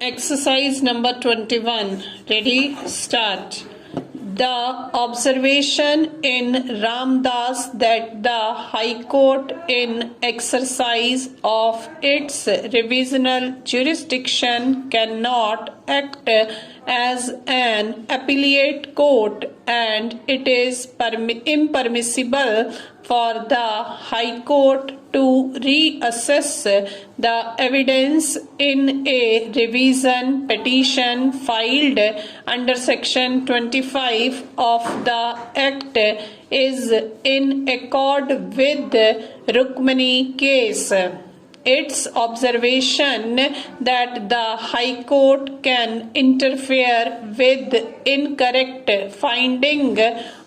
Exercise number 21. Ready? Start. The observation in Ramdas that the High Court, in exercise of its revisional jurisdiction, cannot act as an appellate court, and it is impermissible for the High Court to reassess the evidence in a revision petition filed under section 25 of the Act is in accord with Rukmani case. Its observation that the High Court can interfere with incorrect finding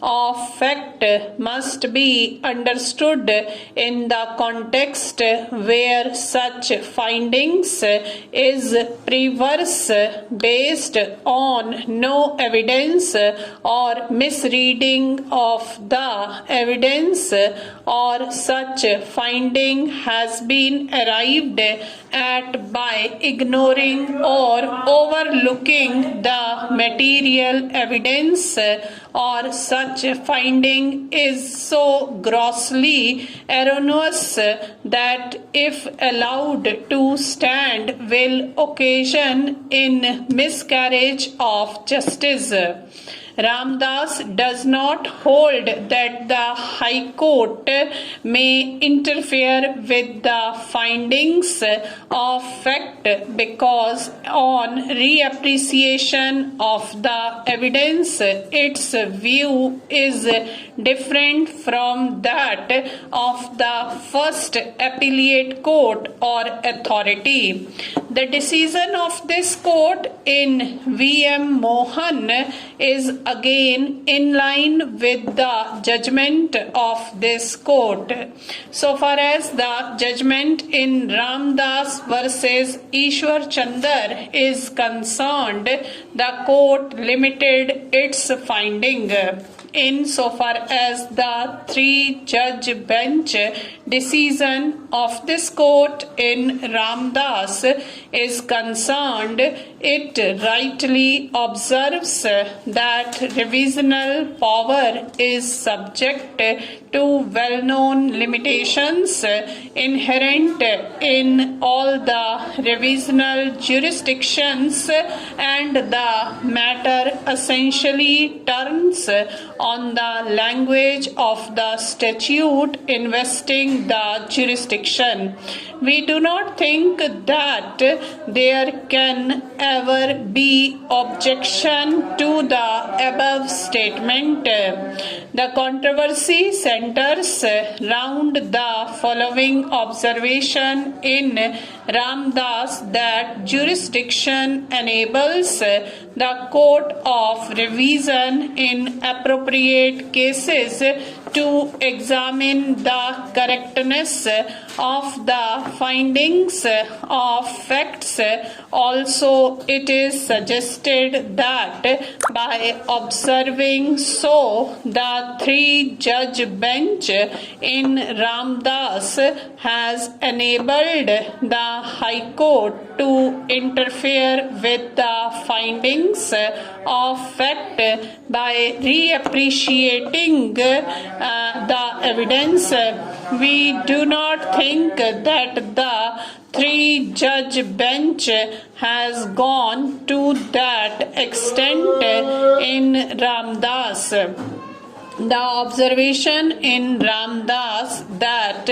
of fact must be understood in the context where such findings is perverse, based on no evidence or misreading of the evidence, or such finding has been arrived at by ignoring or overlooking the material evidence, or such finding is so grossly erroneous that if allowed to stand will occasion in miscarriage of justice. Ramdas does not hold that the High Court may interfere with the findings of fact because on reappreciation of the evidence its view is different from that of the first appellate court or authority. The decision of this court in V.M. Mohan is again in line with the judgment of this court. So far as the judgment in Ramdas versus Ishwar Chandar is concerned, the court limited its finding. Insofar as the three-judge bench decision of this court in Ramdas is concerned, it rightly observes that revisional power is subject to well-known limitations inherent in all the revisional jurisdictions, and the matter essentially turns on the language of the statute investing the jurisdiction. We do not think that there can ever be objection to the above statement. The controversy centers round the following observation in Ramdas that jurisdiction enables the Court of Revision in appropriate cases to examine the correctness of the findings of facts. Also, it is suggested that by observing so, the three-judge bench in Ramdas has enabled the High Court to interfere with the findings of fact by reappreciating the evidence. We do not think that the three-judge bench has gone to that extent in Ramdas. The observation in Ramdas that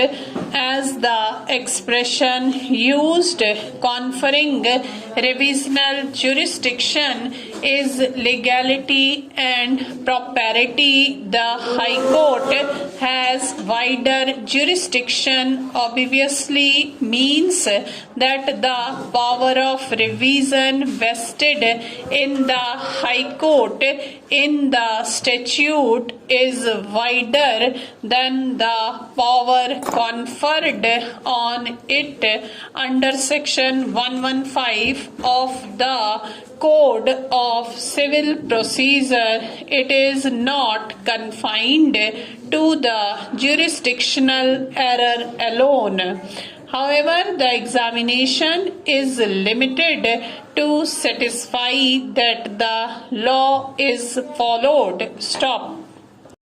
as the expression used conferring revisional jurisdiction is legality and propriety, the High Court has wider jurisdiction obviously means that the power of revision vested in the High Court in the statute is wider than the power conferred on it under section 115 of the Code of Civil Procedure. It is not confined to the jurisdictional error alone. However, the examination is limited to satisfy that the law is followed. Stop.